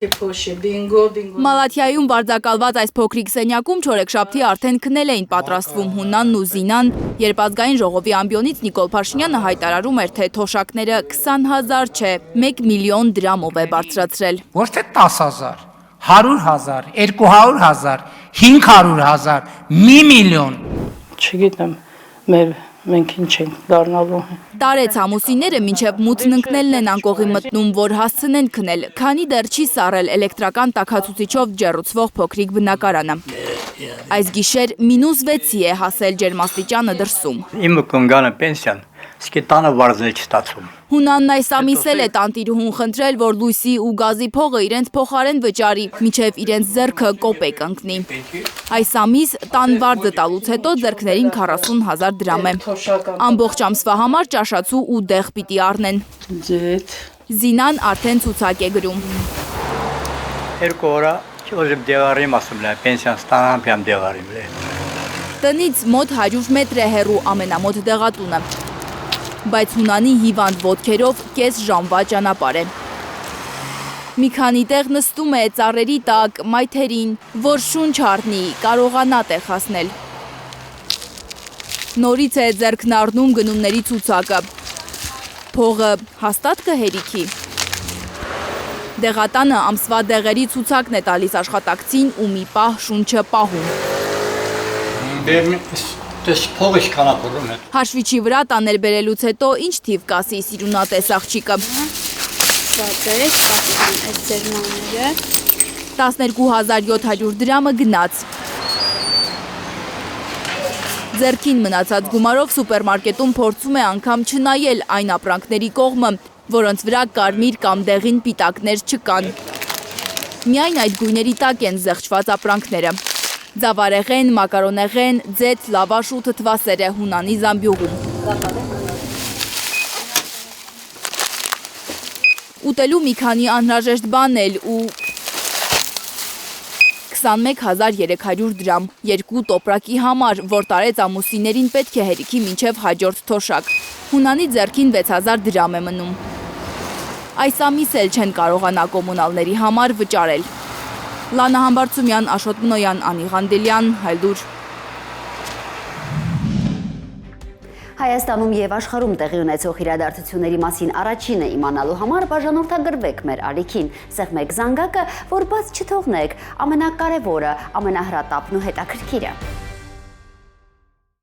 Մալաթիայում վարձակալված այս փոքրիկ սենյակում չորեքշաբթի արդեն քնել էին պատրաստվում Հունանն ու Զինան, երբ ազգային ժողովի ամբիոնից Նիկոլ Փաշինյանը հայտարարում էր, թե թոշակները 20,000 չէ, 1 միլիոն դրամով է բարձրացրել։ Ոչ թե 10,000, 100,000, 200,000, 500,000, 1 միլիոն։ Չգիտեմ, մենք ինչ ենք դառնալու։ Տարեց ամուսինները մինչև մութն ընկնելն են անկողի մտնում, որ հասցնեն քնել, քանի դեռ չի սառել էլեկտրական տաքացուցիչով ջեռուցվող փոքրիկ բնակարանը։ Այս գիշեր -6-ի է հասել ջերմաստիճանը դրսում։ Իմ կնգանը պենսիան, իսկ տանը վարձել չստացվում։ Հունանն այս ամիսել է տանտիրուհուն խնդրել, որ լույսի ու գազի փողը իրենց փոխարեն վճարի, մինչև իրենց ձեռքը կոպեկ ընկնի։ Այս ամիս տան վարձը տալուց հետո ձեռքներին 40,000 դրամ է։ Ամբողջ ամսվա համար ճաշացու ու դեղ պիտի առնեն։ Զինան արդեն ցուցակ է գրում։ 2 օր չոժեմ դեղարիմ ասում լա, պենսիան ստանամ պիամ դեղարիմ լե։ Տնից մոտ 100 մետր է հեռու ամենամոտ դեղատունը։ Բայց Հունանի հիվանդ ոտքերով կես ժամվա ճանապարհ է։ Մի քանի տեղ նստում է ծառերի տակ, մայթերին, որ շունչ առնի, կարողանա տեղ հասնել։ Նորից է ձեռքն առնում գնումների ցուցակը։ Փողը հաստատ կհերիքի։ Դեղատանը ամսվա դեղերի ցուցակն է տալիս աշխատակցին ու մի պահ շունչը պահում։ Հաշվիչի վրա տաներ բերելուց հետո ինչ թիվ կասի սիրունատես աղջիկը։ 12,700 դրամը գնաց։ Ձեռքին մնացած գումարով սուպերմարկետում փորձում է անգամ չնայել այն ապրանքների կողմը, որոնց վրա կարմիր կամ դեղին պիտակներ չկան։ Միայն այդ գույների տակ են զեղչված ապրանքները։ Ձավարեղեն, մակարոնեղեն, ձեթ, լավաշ ու թթվասեր է Հունանի զամբյուղում։ Ուտելու մի քանի անհրաժեշտ բան էլ ու 21,300 դրամ, 2 տոպրակի համար, որ տարեց ամուսիններին պետք է հերիքի մինչև հաջորդ թոշակ։ Հունանի ձեռքին 6,000 դրամ է մնում։ Այս ամիս էլ չեն կարողանա կոմունալների համար վճարել։ Լանա Համբարձումյան, Աշոտ Մնոյան, Անի Ղանդելյան, Հայլուր։ Հայաստանում և աշխարհում տեղի ունեցող իրադարձությունների մասին առաջինը իմանալու համար բաժանորդագրվեք մեր ալիքին, սեղմեք զանգակը, որ բաց չթողնեք, ամենակարևորը, ամենահրատապն ու հետաքրքիրը։